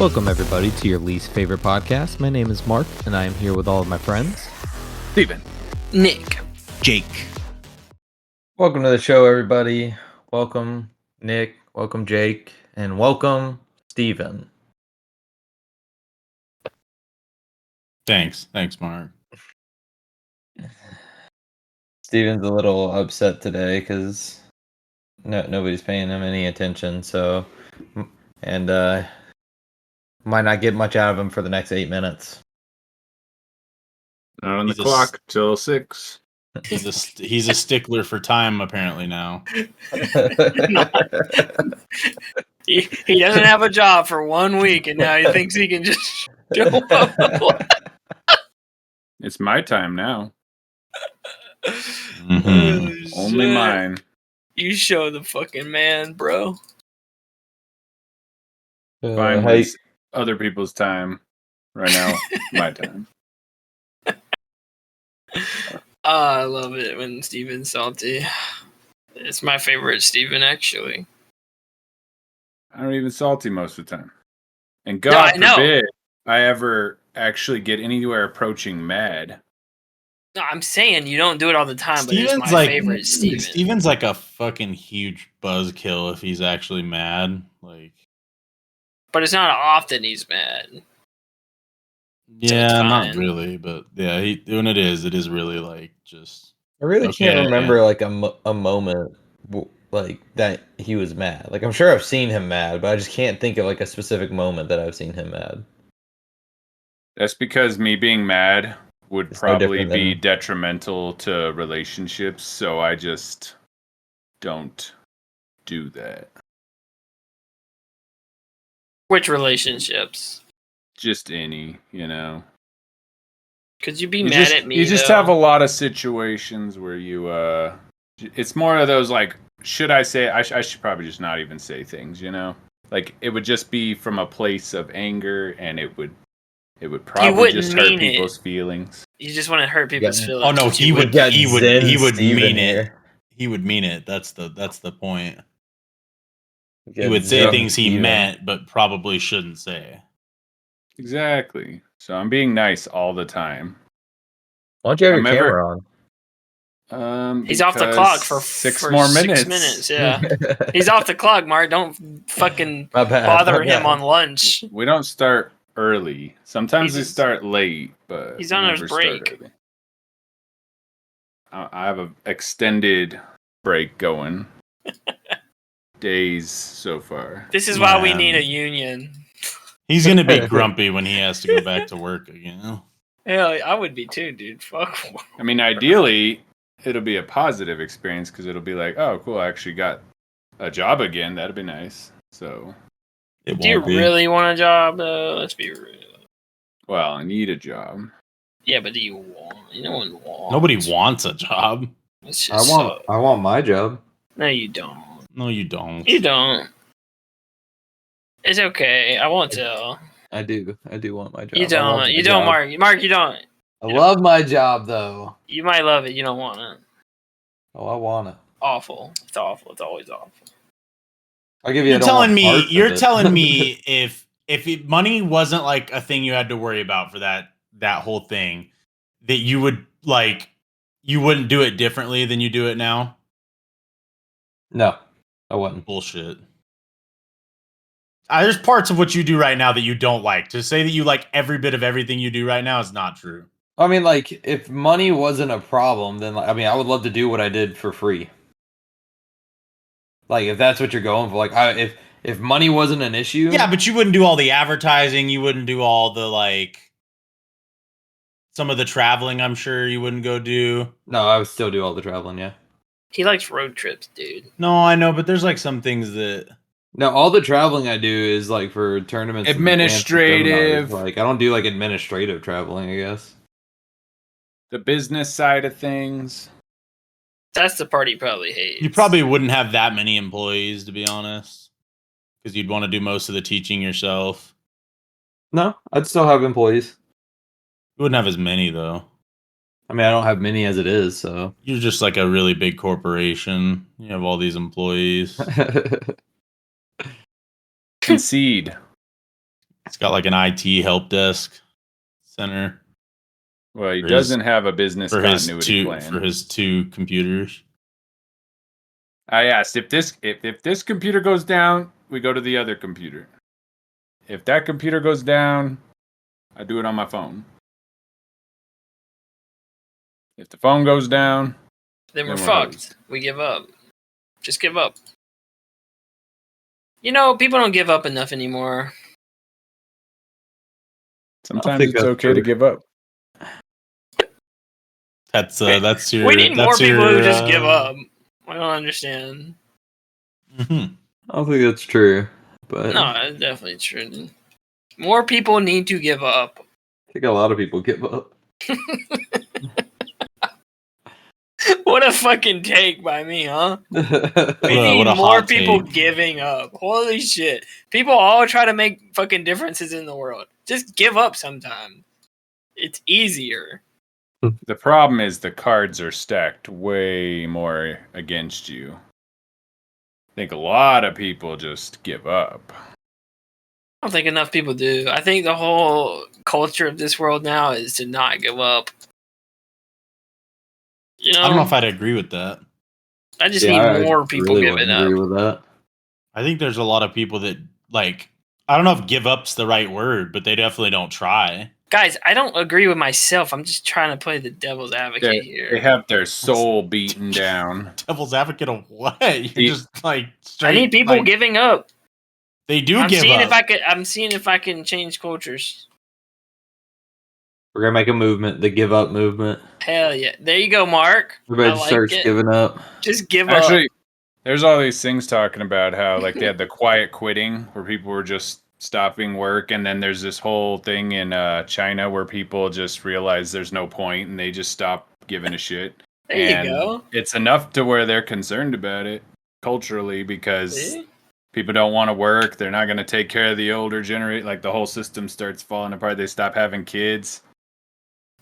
Welcome, everybody, to your least favorite podcast. My name is Mark, and I am here with all of my friends. Steven. Nick. Jake. Welcome to the show, everybody. Welcome, Nick. Welcome, Jake. And welcome, Steven. Thanks, Mark. Steven's a little upset today because nobody's paying him any attention, so... And, might not get much out of him for the next 8 minutes. Not on the clock till 6. He's a stickler for time apparently now. He doesn't have a job for 1 week, and now he thinks he can just show up. It's my time now. Mm-hmm. Only mine. You show the fucking man, bro. Finally, other people's time. Right now, my time. I love it when Steven's salty. It's my favorite Steven, actually. I'm not even salty most of the time. And God forbid I ever actually get anywhere approaching mad. No, I'm saying you don't do it all the time, but it's my favorite Steven. Steven's like a fucking huge buzzkill if he's actually mad. But it's not often he's mad. Yeah, not really, but yeah, when it is really like just. I really can't remember like a moment like that he was mad. Like I'm sure I've seen him mad, but I just can't think of like a specific moment that I've seen him mad. That's because me being mad would probably be detrimental to relationships, so I just don't do that. Which relationships? Just any, Could you be mad at me? You just have a lot of situations where you, it's more of those like, should I say, I should probably just not even say things, Like, it would just be from a place of anger, and it would probably just hurt people's feelings. You just want to hurt people's feelings. Oh no, he would mean it. He would mean it. That's the point. He would say things he meant, but probably shouldn't say. Exactly. So I'm being nice all the time. Why don't you have your camera on? He's off the clock for 6 more minutes. 6 minutes, yeah. He's off the clock, Mark. Don't fucking bother him on lunch. We don't start early. Sometimes we start late, but he's on his break. I have an extended break going. Days so far. This is why we need a union. He's gonna be grumpy when he has to go back to work again. Yeah, I would be too, dude. Fuck. I mean, ideally, it'll be a positive experience because it'll be like, oh, cool, I actually got a job again. That'd be nice. So, do you really want a job, though? Let's be real. Well, I need a job. Yeah, but do you want? No one wants. Nobody wants a job. I want my job. No, you don't. No, you don't. You don't. It's okay. I won't tell. I do want my job. You don't. You don't, Mark. Mark, you don't. I love my job, though. You might love it. You don't want it. Oh, I want it. Awful. It's awful. It's always awful. I'll give you. You're telling me if money wasn't like a thing you had to worry about for that whole thing, that you would you wouldn't do it differently than you do it now? No, I wouldn't. Bullshit. There's parts of what you do right now that you don't like. To say that you like every bit of everything you do right now is not true. I mean, like, if money wasn't a problem, then, I would love to do what I did for free. Like, if that's what you're going for. Like, if money wasn't an issue... Yeah, but you wouldn't do all the advertising. You wouldn't do all the, some of the traveling, I'm sure you wouldn't go do. No, I would still do all the traveling, yeah. He likes road trips, dude. No, I know, but there's, some things that... No, all the traveling I do is, for tournaments. Administrative. I don't do, administrative traveling, I guess. The business side of things. That's the part he probably hates. You probably wouldn't have that many employees, to be honest. Because you'd want to do most of the teaching yourself. No, I'd still have employees. You wouldn't have as many, though. I mean, I don't have many as it is, so... You're just a really big corporation. You have all these employees. Concede. He's got like an IT help desk center Well, he For doesn't have a business for his continuity two plan. for his 2 computers. I asked if this computer goes down, we go to the other computer. If that computer goes down, I do it on my phone. If the phone goes down, Then we're Then we're fucked. hosed. We give up. Just give up. You know, people don't give up enough anymore. sometimes think it's that's okay to true. give up. That's your. We need more that's people your, who just give up. I don't understand. Mhm. I don't think that's true, but No, it's definitely true. More people need to give up. I think a lot of people give up. What a fucking take by me, huh? We What need a more hot people take. giving up. Holy shit. People all try to make fucking differences in the world. Just give up sometime. It's easier. The problem is the cards are stacked way more against you. I think a lot of people just give up. I don't think enough people do. I think the whole culture of this world now is to not give up. You know, I don't know if I'd agree with that. I just Yeah, need I more people really giving wouldn't agree up. with that. I think there's a lot of people that like. I don't know if "give up's" the right word, but they definitely don't try. Guys, I don't agree with myself. I'm just trying to play the devil's advocate here. They have their soul beaten down. Devil's advocate of what? You're He- just like I straight. need people like, giving up. They do I'm give seeing up. I'm seeing if I can change cultures. We're gonna make a movement, the give up movement. Hell yeah. There you go, Mark. Everybody I just like starts it. giving up. Just give Actually, up. there's all these things talking about how like they had the quiet quitting where people were just stopping work, and then there's this whole thing in China where people just realize there's no point and they just stop giving a shit. There and you go. It's enough to where they're concerned about it culturally because See? people don't want to work. They're not going to take care of the older generation. Like the whole system starts falling apart. They stop having kids.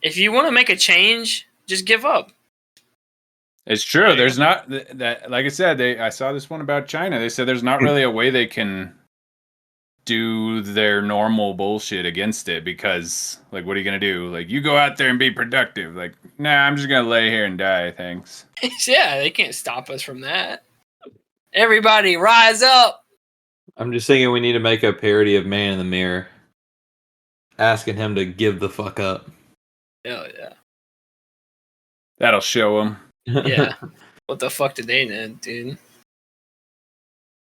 If you want to make a change, just give up. It's true. Yeah. There's not that. Like I said, I saw this one about China. They said there's not really a way they can do their normal bullshit against it because, like, what are you gonna do? Like, you go out there and be productive. Like, nah, I'm just gonna lay here and die. Thanks. Yeah, they can't stop us from that. Everybody, rise up. I'm just thinking we need to make a parody of Man in the Mirror, asking him to give the fuck up. Hell yeah. That'll show them. Yeah. What the fuck did they know, dude?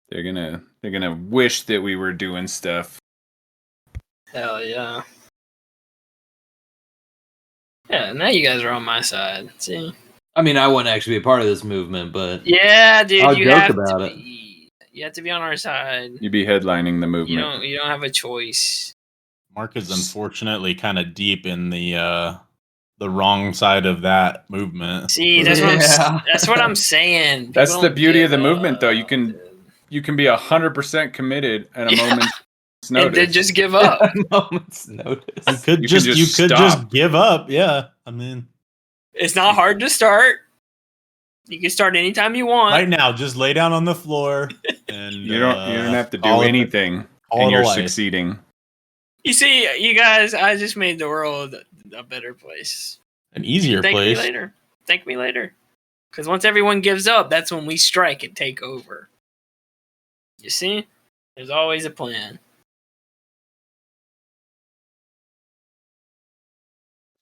They're gonna wish that we were doing stuff. Hell yeah. Yeah, now you guys are on my side. See? I mean, I wouldn't actually be a part of this movement, but Yeah, dude, I'll you joke have about to it. be. You have to be on our side. You'd be headlining the You movement. don't have a choice. Mark is unfortunately kind of deep in the wrong side of that movement. See, that's Yeah. that's what I'm saying. That's People the don't beauty give of the movement, though. You up, can dude. You can be 100% committed at a Yeah. moment's And then notice. just give up. moment's notice. You could You can just just you could stop. just give up. Yeah, I mean, It's not hard to start. You can start anytime you want. right now, just lay down on the floor and You don't have to do call it- anything, call and it a you're life. succeeding. You see, you guys, I just made the world a better place. An easier Thank place. me later. Thank me later. Because once everyone gives up, that's when we strike and take over. You see? There's always a plan.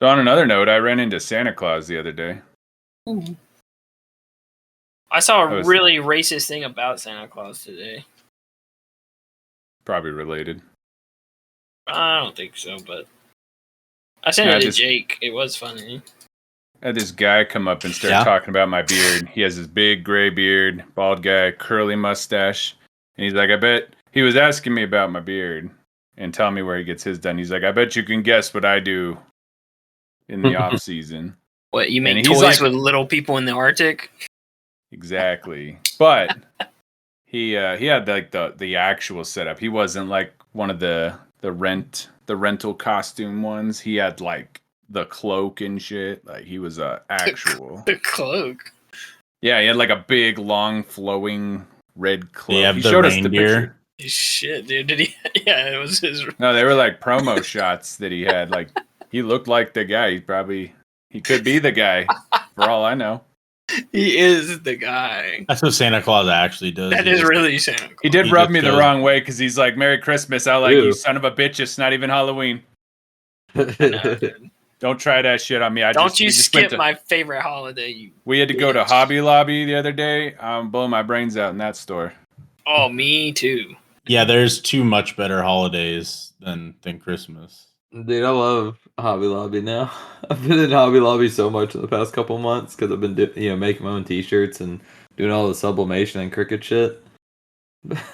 So on another note, I ran into Santa Claus the other day. I saw I a was- really racist thing about Santa Claus today. Probably related. I don't think so, but I sent Yeah, it to just- Jake. It was funny. I had this guy come up and start Yeah. talking about my beard. He has this big gray beard, bald guy, curly mustache. And he's like, I bet he was asking me about my beard and telling me where he gets his done. He's like, I bet you can guess what I do in the off season. What, you make And he's toys like- with little people in the Arctic? Exactly. But he had like the actual setup. He wasn't like one of the rental costume ones. He had like the cloak and shit. Like he was a actual. The cloak. Yeah, he had like a big long flowing red cloak. They have He the showed us the reindeer. picture. Shit, dude. Did he? Yeah, it was his. No, they were like promo shots that he had. Like he looked like the guy. He could be the guy, for all I know. He is the guy. That's what Santa Claus actually does. That is really Santa Claus. He did He rub just me the goes- wrong way because he's like, "Merry Christmas." I like Ew. you, son of a bitch. It's not even Halloween. No, dude. Don't try that shit on me. Don't you we just went skip my favorite holiday, you. We had to go to bitch. Hobby Lobby the other day. I'm blowing my brains out in that store. Oh, me too. Yeah, there's two much better holidays than Christmas. Dude, I love Hobby Lobby now. I've been in Hobby Lobby so much in the past couple months because I've been making my own T-shirts and doing all the sublimation and Cricut shit.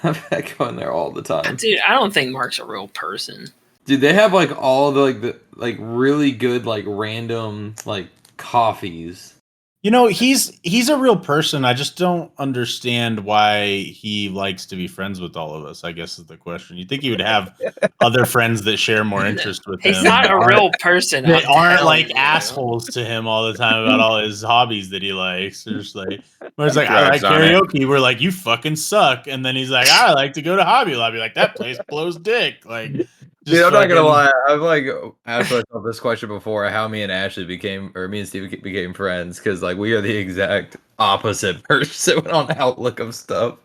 I've been going there all the time. Dude, I don't think Mark's a real person. Dude, they have like all the really good like random like coffees. You know, he's a real person. I just don't understand why he likes to be friends with all of us, I guess is the question. You'd think he would have other friends that share more interest with him. He's not a real person. That I'm aren't telling like you. assholes to him all the time about all his hobbies that he likes. They're just like, where it's like, I like Drugs on it. karaoke. We're like, you fucking suck. And then he's like, I like to go to Hobby Lobby. Like, that place blows dick. Like, Dude, I'm not gonna fucking- lie. I've like asked myself this question before: how me and Ashley became, or me and Steve became friends, because like we are the exact opposite person on outlook of stuff.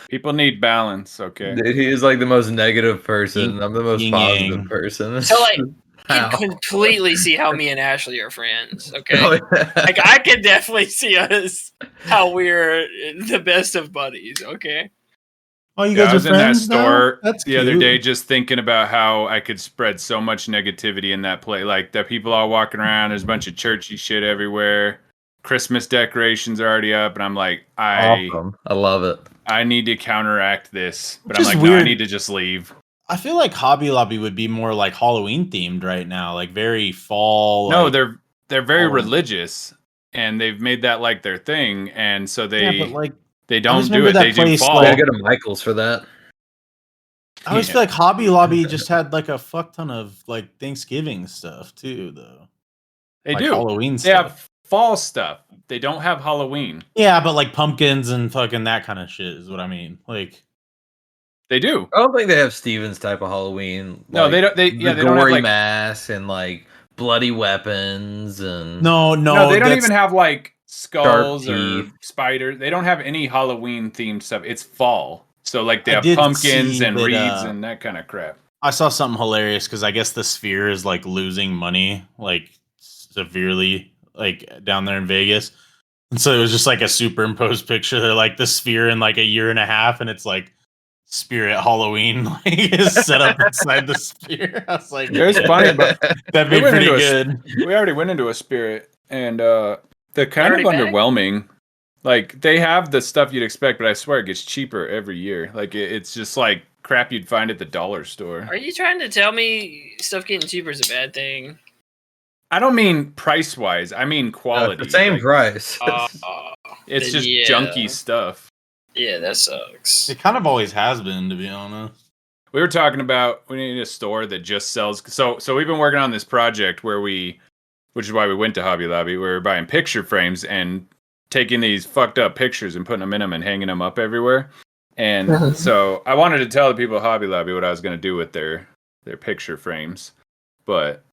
People need balance, okay? Dude, he is like the most negative person. Yin- I'm the most yin positive yang. person. So, like, How? I can completely see how me and Ashley are friends. Okay. Oh, yeah. Like, I can definitely see us how we're the best of buddies. Okay. Oh, you Yeah, guys I was are in that friends now? store That's the other cute. day just thinking about how I could spread so much negativity in that place. Like that people all walking around, there's a bunch of churchy shit everywhere. Christmas decorations are already up, and I'm like, Awesome. I love it. I need to counteract this. But Which I'm is like, no, I weird. need to just leave. I feel like Hobby Lobby would be more like Halloween themed right now, like very fall. No, like, they're very Oh. religious, and they've made that like their thing, and so they yeah, but like they just don't do remember it. that They do place, fall. Way like- to go to Michael's for that. I always Yeah. feel like Hobby Lobby just had like a fuck ton of like Thanksgiving stuff too, though. They Like do. Halloween They stuff. have fall stuff. They don't have Halloween. Yeah, but like pumpkins and fucking that kind of shit is what I mean. Like, They do. I don't think they have Steven's type of Halloween. No, they don't. They the yeah, they don't have gory like masks and like bloody weapons and no, no, they don't that's- even have like skulls or teeth. spiders. They don't have any Halloween themed stuff. It's fall, so like they I have did pumpkins see and that, reeds and that kind of crap. I saw something hilarious because I guess the Sphere is like losing money like severely like down there in Vegas. And so it was just like a superimposed picture. They're like the Sphere in like a year and a half, and it's like Spirit Halloween like is set up inside the Sphere. I was like, It was funny, but that'd we be went pretty into good. we already went into a spirit, and they're kind of Already back? underwhelming. Like they have the stuff you'd expect, but I swear it gets cheaper every year. Like it's just like crap you'd find at the dollar store. Are you trying to tell me stuff getting cheaper is a bad thing? I don't mean price wise. I mean quality. the same Like, price. It's then just yeah. junky stuff. Yeah, that sucks. It kind of always has been, to be honest. We were talking about we need a store that just sells. So we've been working on this project which is why we went to Hobby Lobby. Where we're buying picture frames and taking these fucked up pictures and putting them in them and hanging them up everywhere. And so I wanted to tell the people at Hobby Lobby what I was going to do with their picture frames, but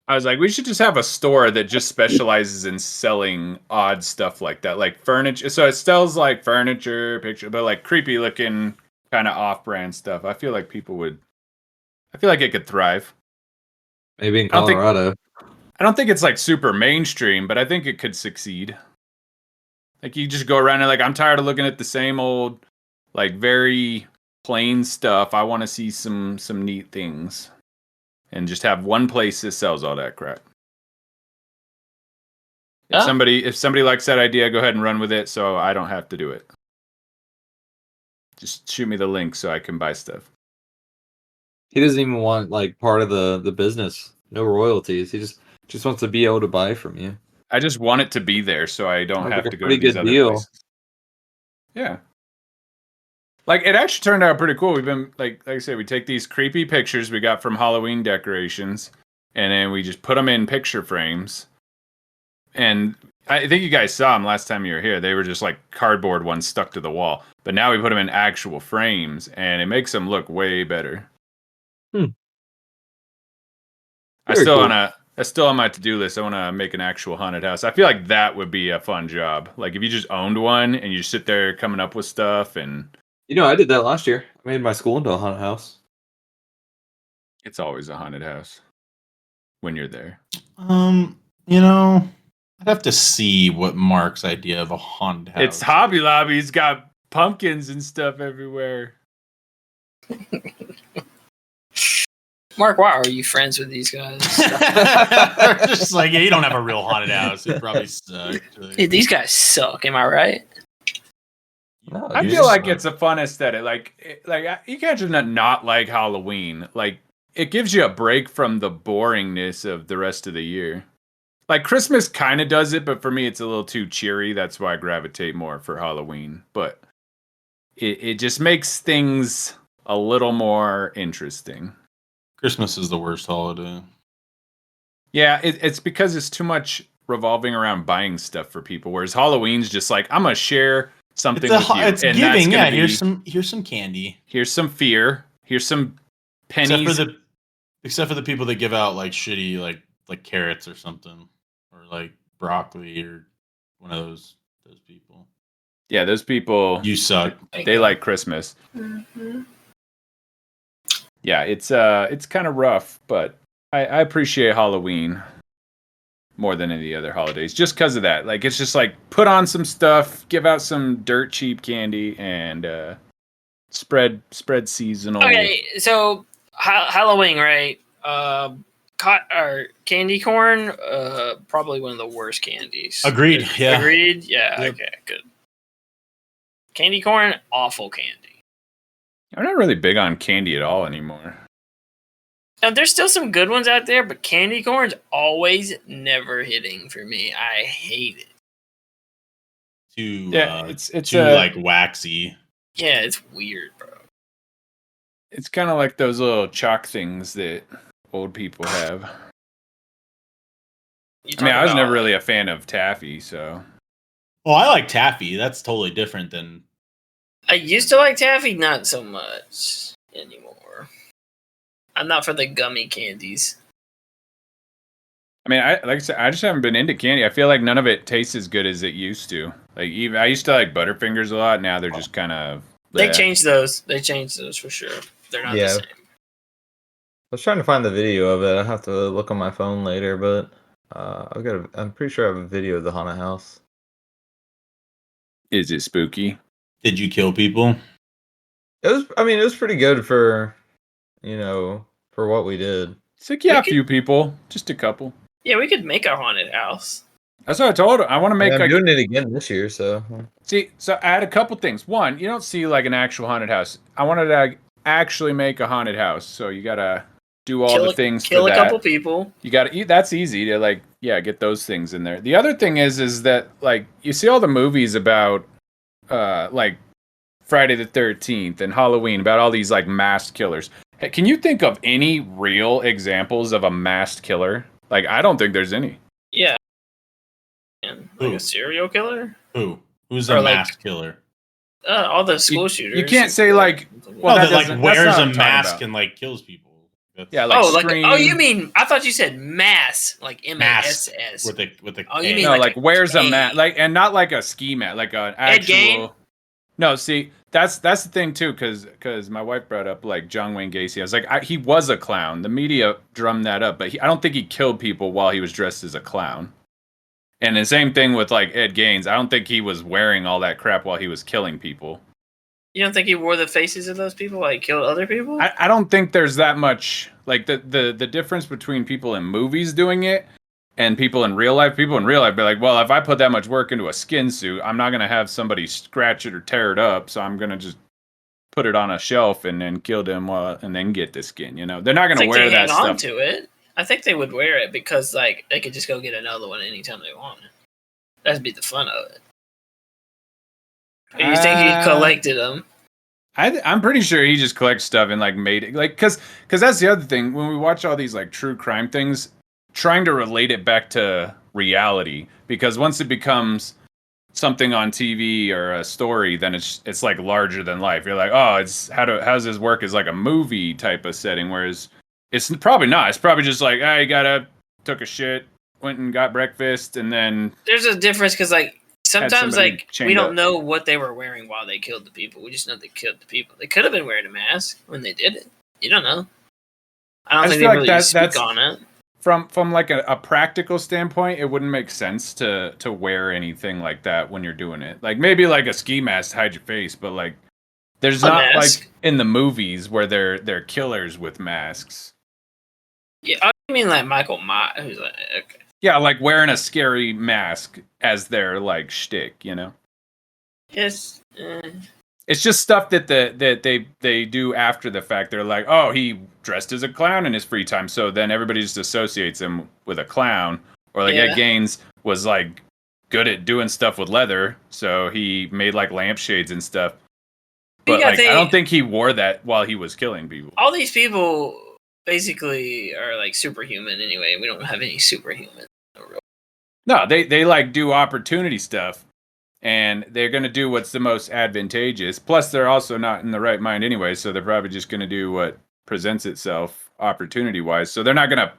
I was like, we should just have a store that just specializes in selling odd stuff like that, like furniture. So it sells like furniture, picture, but like creepy looking kind of off-brand stuff. I feel like it could thrive. Maybe in I don't think- Colorado. I don't think it's like super mainstream, but I think it could succeed. Like you just go around and like, I'm tired of looking at the same old, like very plain stuff. I want to see some neat things, and just have one place that sells all that crap. If Ah. somebody likes that idea, go ahead and run with it, so I don't have to do it. Just shoot me the link so I can buy stuff. He doesn't even want like part of the business. No royalties. He just wants to be able to buy from you. I just want it to be there so I don't Sounds have like to a go to pretty these good other deal. places. Yeah. Like it actually turned out pretty cool. We've been like I said, we take these creepy pictures we got from Halloween decorations, and then we just put them in picture frames. And I think you guys saw them last time you were here. They were just like cardboard ones stuck to the wall. But now we put them in actual frames, and it makes them look way better. Very That's still on my to-do list. I want to make an actual haunted house. I feel like that would be a fun job. Like if you just owned one and you sit there coming up with stuff, and I did that last year. I made my school into a haunted house. it's always a haunted house when you're there. I'd have to see what Mark's idea of a haunted house. It's Hobby Lobby. He's got pumpkins and stuff everywhere. Mark, why are you friends with these guys? Just like, yeah, you don't have a real haunted house. It probably sucks. Dude, these guys suck. Am I right? No, I you feel just- like it's a fun aesthetic. Like you can't just not like Halloween. Like it gives you a break from the boringness of the rest of the year. Like Christmas kind of does it, but for me it's a little too cheery. That's why I gravitate more for Halloween. But it just makes things a little more interesting. Christmas is the worst holiday. Yeah, it's because it's too much revolving around buying stuff for people. Whereas Halloween's just like I'm gonna share something with you. It's and giving. that's Yeah, gonna here's some candy. here's some fear. Here's some pennies. Except for the people that give out like shitty like carrots or something, or like broccoli or one of those people. Yeah, those people. You suck. They like Christmas. Mm-hmm. Yeah, it's kind of rough, but I appreciate Halloween more than any other holidays just because of that. Like it's just like put on some stuff, give out some dirt cheap candy, and spread seasonal. Okay, so Halloween, right? Or candy corn, probably one of the worst candies. Agreed. Yeah. Agreed. Yeah. Yep. Okay. Good. Candy corn, awful candy. I'm not really big on candy at all anymore. Now, there's still some good ones out there, but candy corn's always never hitting for me. I hate it. Too it's too like waxy. Yeah, it's weird, bro. It's kind of like those little chalk things that old people have. I mean, I was never really a fan of taffy, so. Well, I like taffy. That's totally different than. I used to like taffy, not so much anymore. I'm not for the gummy candies. I mean, like I said, I just haven't been into candy. I feel like none of it tastes as good as it used to. Like even I used to like Butterfingers a lot. Now they're just kind of. They changed those. They changed those for sure. They're not the same. I was trying to find the video of it. I have to look on my phone later, but I'm pretty sure I have a video of the haunted house. Is it spooky? Did you kill people? It was pretty good for what we did. It's like, yeah, a few people, just a couple. Yeah, we could make a haunted house. That's what I told her. I want to make. I'm doing it again this year, so. See, so I had a couple things. One, you don't see like an actual haunted house. I wanted to actually make a haunted house, so you gotta do all the things. Kill for a that. couple people. You gotta eat. That's easy to get those things in there. The other thing is that like you see all the movies about like Friday the 13th and Halloween about all these like masked killers. Hey, can you think of any real examples of a masked killer? Like I don't think there's any. Yeah. Like a serial killer? Who's Or a like- masked killer? All the school shooters. You can't say like. Well, that that like doesn't- that's wears not a what I'm talking mask about. and like kills people. That's Yeah, like like Scream. you mean I thought you said mass, like MASS. with a Oh, you K. mean No, like like a wears a K. mat, like and not like a ski mat, like an Ed Gein? actual. No, see, that's the thing too, because my wife brought up like John Wayne Gacy. I was like, he was a clown. The media drummed that up, but I don't think he killed people while he was dressed as a clown. And the same thing with like Ed Gaines. I don't think he was wearing all that crap while he was killing people. You don't think he wore the faces of those people like killed other people? I don't think there's that much like the difference between people in movies doing it and people in real life. People in real life be like, well, if I put that much work into a skin suit, I'm not gonna have somebody scratch it or tear it up, so I'm gonna just put it on a shelf and then kill them and then get the skin. You know, they're not I gonna think wear they that hang on stuff. to it. I think they would wear it because like they could just go get another one anytime they want. That'd be the fun of it. Or you think he collected them? I'm pretty sure he just collects stuff and like made it like because that's the other thing when we watch all these like true crime things, trying to relate it back to reality, because once it becomes something on TV or a story, then it's like larger than life. You're like, oh, it's how's this work as like a movie type of setting, whereas it's probably not. It's probably just like, you took a shit, went and got breakfast, and then There's a difference because like sometimes somebody like chained we don't up. know what they were wearing while they killed the people. We just know they killed the people. They could have been wearing a mask when they did it. You don't know. I don't I think just they feel like really speak that's on it. from like a practical standpoint, it wouldn't make sense to wear anything like that when you're doing it. Like maybe like a ski mask to hide your face, but like there's A not mask? like in the movies where they're killers with masks. Yeah, I mean like Michael Myers, who's like okay. Yeah, like wearing a scary mask as their like shtick, you know. Yes. It's just stuff that they do after the fact. They're like, oh, he dressed as a clown in his free time, so then everybody just associates him with a clown. Or like Ed Gaines was like good at doing stuff with leather, so he made like lampshades and stuff. But like, I don't think he wore that while he was killing people. All these people basically are like superhuman anyway. We don't have any superhuman. No, they like do opportunity stuff. And they're going to do what's the most advantageous. Plus, they're also not in the right mind anyway, so they're probably just going to do what presents itself opportunity-wise. So they're not going to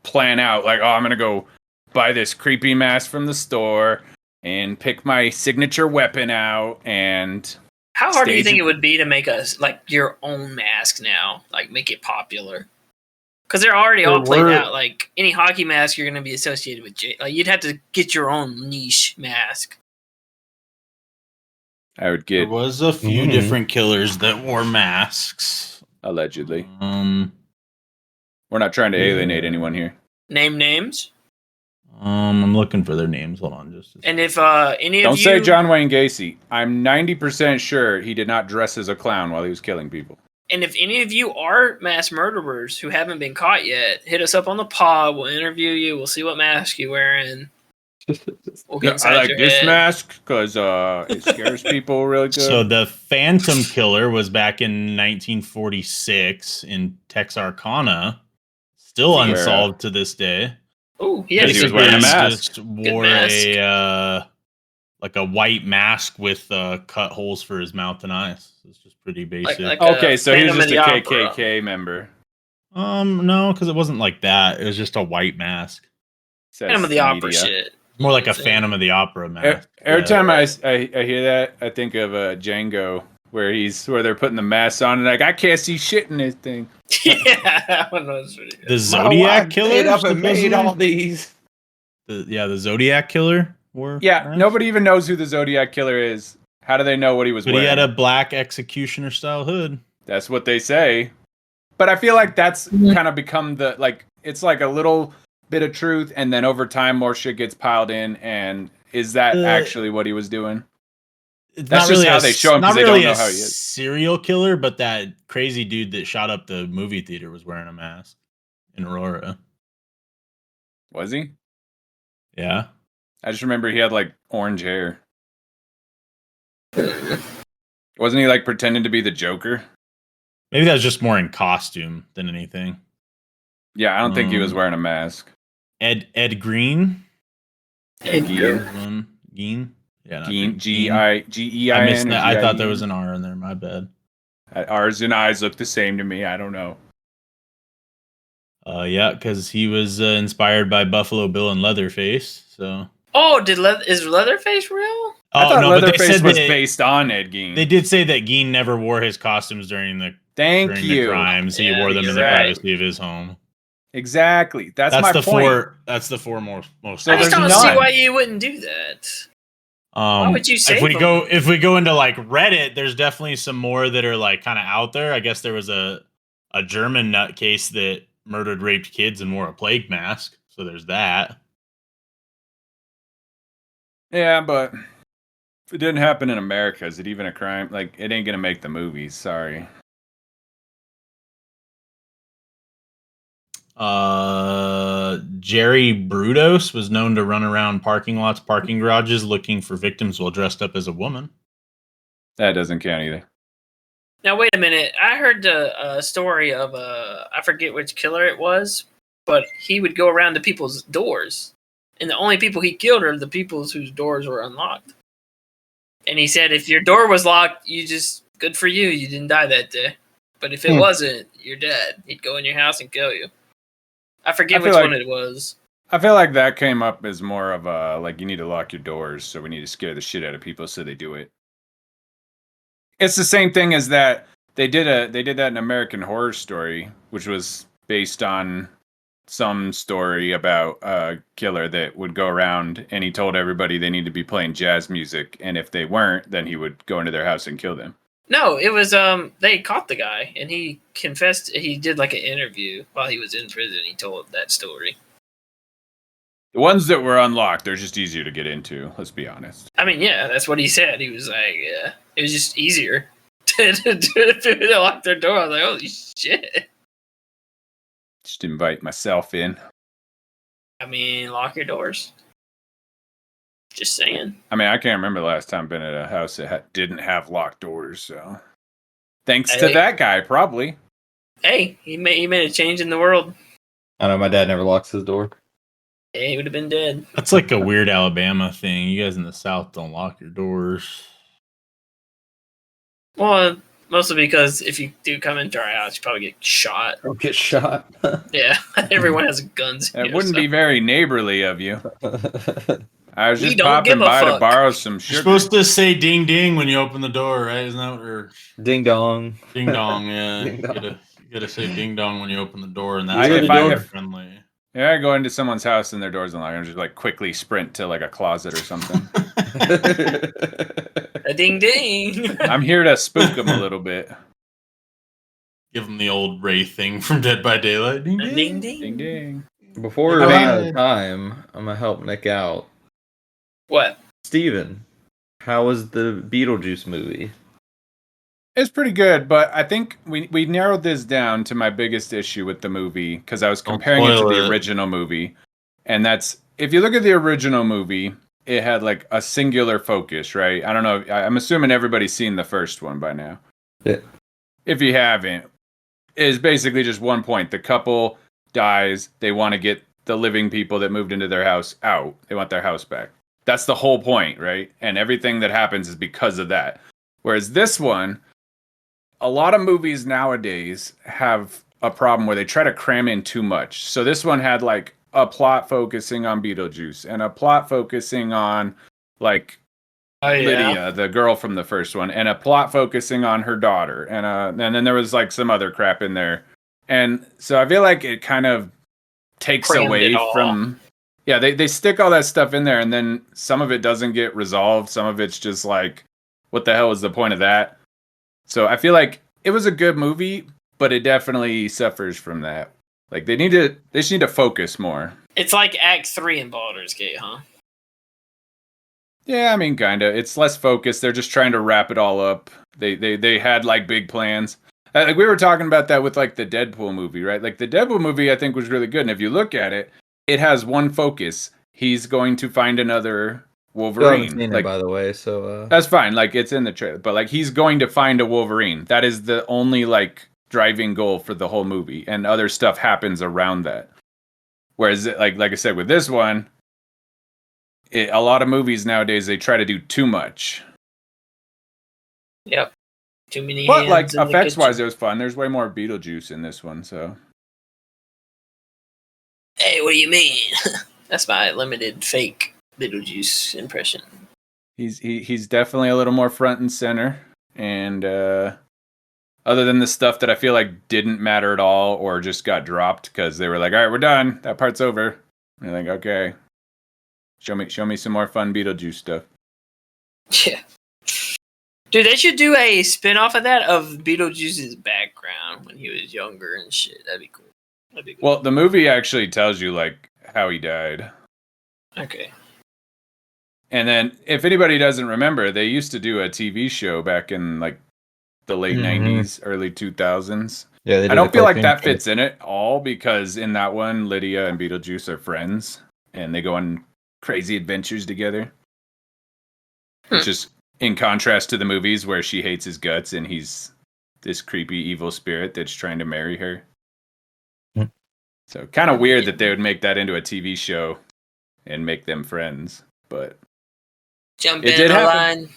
plan out like, oh, I'm going to go buy this creepy mask from the store and pick my signature weapon out and... How hard do you think it would be to make us like your own mask now? Like make it popular? Because they're already all played out. Like any hockey mask, you're going to be associated with like you'd have to get your own niche mask. I would get... There was a few different killers that wore masks. Allegedly. We're not trying to alienate anyone here. Name names? I'm looking for their names. Hold on just a And if any of you... Don't say John Wayne Gacy. I'm 90% sure he did not dress as a clown while he was killing people. And if any of you are mass murderers who haven't been caught yet, hit us up on the pod. We'll interview you. We'll see what mask you're wearing. We'll get inside I like your this head. mask because it scares people really good. So the Phantom Killer was back in 1946 in Texarkana, still unsolved to this day. Oh, yeah, he was wearing a mask. Just wore a like a white mask with cut holes for his mouth and eyes. It's just pretty basic. Okay, so he was just a KKK member. No, because it wasn't like that. It was just a white mask. Phantom of the Opera shit. More like a Phantom of the Opera mask. Every time I hear that, I think of Django, where they're putting the mask on and like I can't see shit in this thing. Yeah, that one was really good. The Zodiac Killer up and made all these. The Zodiac Killer. Nobody even knows who the Zodiac Killer is. How do they know what he was wearing? He had a black executioner style hood. That's what they say. But I feel like that's kind of become it's like a little bit of truth, and then over time more shit gets piled in, and is that actually what he was doing? That's just how they show him, because they don't know how he is. Serial killer, but that crazy dude that shot up the movie theater was wearing a mask in Aurora. Was he? Yeah. I just remember he had like orange hair. Wasn't he like pretending to be the Joker? Maybe that was just more in costume than anything. Yeah, I don't think he was wearing a mask. Ed Green. Ed Gein. Gein. Yeah. Gein. I thought there was an R in there. My bad. R's and I's look the same to me. I don't know. Yeah, because he was inspired by Buffalo Bill and Leatherface. So. Oh, is Leatherface real? I thought Leatherface was based on Ed Gein. They did say that Gein never wore his costumes during the crimes. He wore them in the privacy of his home. Exactly. That's my point. That's the four most. So I just don't see why you wouldn't do that. Why would you say if we go into like Reddit, there's definitely some more that are like kind of out there. I guess there was a German nutcase that murdered, raped kids and wore a plague mask. So there's that. Yeah, but if it didn't happen in America, is it even a crime? Like, it ain't gonna make the movies. Sorry. Jerry Brudos was known to run around parking lots, parking garages, looking for victims while dressed up as a woman. That doesn't count either. Now, wait a minute. I heard the story of I forget which killer it was, but he would go around to people's doors and the only people he killed are the people whose doors were unlocked. And he said, if your door was locked, good for you. You didn't die that day. But if it wasn't, you're dead. He'd go in your house and kill you. I forget which one it was. I feel like that came up as more of a, like, you need to lock your doors, so we need to scare the shit out of people so they do it. It's the same thing as that. They did that in American Horror Story, which was based on some story about a killer that would go around and he told everybody they need to be playing jazz music, and if they weren't, then he would go into their house and kill them. No, it was they caught the guy and he confessed. He did like an interview while he was in prison. He told that story. The ones that were unlocked, they're just easier to get into, let's be honest. I mean, yeah, that's what he said. He was like, yeah, it was just easier to lock their door. I was like, holy shit. Just invite myself in. I mean, lock your doors. Just saying. I mean, I can't remember the last time I've been at a house that didn't have locked doors, so thanks to that guy, probably. Hey, he made a change in the world. I know my dad never locks his door. Yeah, he would have been dead. That's like a weird Alabama thing. You guys in the South don't lock your doors. Well, mostly because if you do come into our house, you probably get shot. Or get shot. Yeah, everyone has guns. It wouldn't be very neighborly of you. I was just don't popping give a by to fuck. borrow some sugar. You're supposed to say ding ding when you open the door, right? Isn't that what or Ding dong. ding dong? Yeah, Ding dong. You gotta say ding dong when you open the door, and I- that's if how I- you're friendly. Yeah, I go into someone's house and their door's unlocked. I'm just like quickly sprint to like a closet or something. A ding ding. I'm here to spook them a little bit. Give them the old Ray thing from Dead by Daylight. Ding A ding. ding Ding ding. ding. Before we I run mean- out of time, I'm gonna help Nick out. What? Steven, how was the Beetlejuice movie? It's pretty good, but I think we narrowed this down to my biggest issue with the movie because I was Don't comparing it to spoil the it. original movie. And that's, if you look at the original movie, it had like a singular focus, right? I don't know. I'm assuming everybody's seen the first one by now. Yeah. If you haven't, it is basically just one point. The couple dies. They want to get the living people that moved into their house out. They want their house back. That's the whole point, right? And everything that happens is because of that. Whereas this one, a lot of movies nowadays have a problem where they try to cram in too much. So this one had like a plot focusing on Beetlejuice and a plot focusing on like Oh, yeah. Lydia, the girl from the first one, and a plot focusing on her daughter. And then there was like some other crap in there. And so I feel like it kind of takes Crammed away it all. from... Yeah, they stick all that stuff in there, and then some of it doesn't get resolved. Some of it's just like, what the hell was the point of that? So I feel like it was a good movie, but it definitely suffers from that. Like they just need to focus more. It's like Act 3 in Baldur's Gate, huh? Yeah, I mean, kinda. It's less focused. They're just trying to wrap it all up. They had like big plans. Like we were talking about that with like the Deadpool movie, right? Like the Deadpool movie, I think was really good. And if you look at it, it has one focus. He's going to find another Still haven't Wolverine. seen Like it, by the way, so that's fine. Like it's in the trailer, but like he's going to find a Wolverine. That is the only like driving goal for the whole movie, and other stuff happens around that. Whereas, like I said, with this one, a lot of movies nowadays they try to do too much. Yep. Too many But like hands in the effects wise, kitchen. it was fun. There's way more Beetlejuice in this one, so Hey, what do you mean? That's my limited fake Beetlejuice impression. he's definitely a little more front and center. And other than the stuff that I feel like didn't matter at all or just got dropped because they were like, all right, we're done. That part's over. And you're like, okay, show me some more fun Beetlejuice stuff. Yeah. Dude, they should do a spin-off of that of Beetlejuice's background when he was younger and shit. That'd be cool. That'd be cool. Well, the movie actually tells you like how he died. Okay. And then if anybody doesn't remember, they used to do a TV show back in like the late Mhm. 90s, early 2000s. yeah, they I did don't a feel like cartoon that show. fits in it all because in that one, Lydia and Beetlejuice are friends and they go on crazy adventures together. Which is in contrast to the movies where she hates his guts and he's this creepy evil spirit that's trying to marry her. Hmm. So kind of weird that they would make that into a TV show and make them friends. But Jump It in did the happen. line.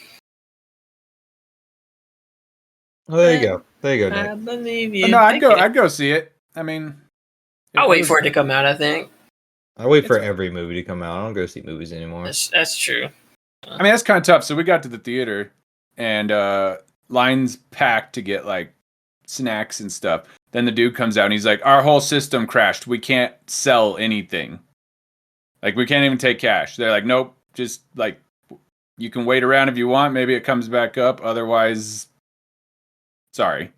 Well, there you go. There you go, I Nick. believe you. no, I'd Thank go. you. I'd go see it. I mean, I'll wait for it to come out. I think I wait for It's- every movie to come out. I don't go see movies anymore. that's true. I mean, that's kind of tough. So we got to the theater, and lines packed to get like snacks and stuff. Then the dude comes out and he's like, "Our whole system crashed. We can't sell anything. Like, we can't even take cash." They're like, "Nope. Just like, you can wait around if you want. Maybe it comes back up. Otherwise, sorry."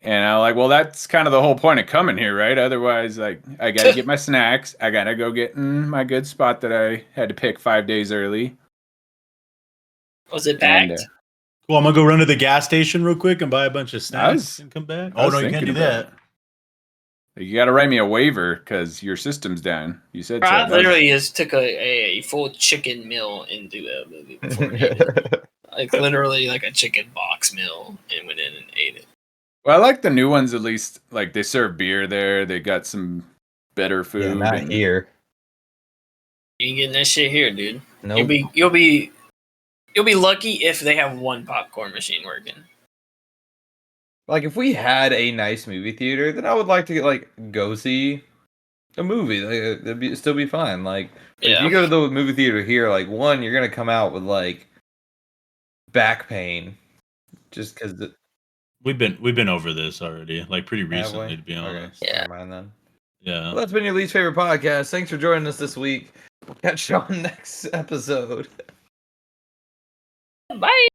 And I'm like, "Well, that's kind of the whole point of coming here, right? Otherwise, like, I gotta get my snacks. I gotta go get in my good spot that I had to pick 5 days early." Was it And, packed? Well, I'm gonna go run to the gas station real quick and buy a bunch of snacks was- and come back. I Oh was no, you can't do thinking about that. it. You got to write me a waiver because your system's down. You said Bro, so. I That was- literally just took a full chicken meal into a movie before I ate it. Like literally like a chicken box meal and went in and ate it. Well, I like the new ones at least. Like, they serve beer there. They got some better food. Yeah, not and- here. You ain't getting that shit here, dude. Nope. You'll be lucky if they have one popcorn machine working. Like, if we had a nice movie theater, then I would like to like go see a movie. Like, it'd still be fine. Like, if Yeah. you go to the movie theater here, like, one, you're gonna come out with like back pain, just because. We've been over this already, like pretty recently, to be Okay, honest. Yeah. never mind then. Yeah. Well, that's been your least favorite podcast. Thanks for joining us this week. We'll catch you on the next episode. Bye.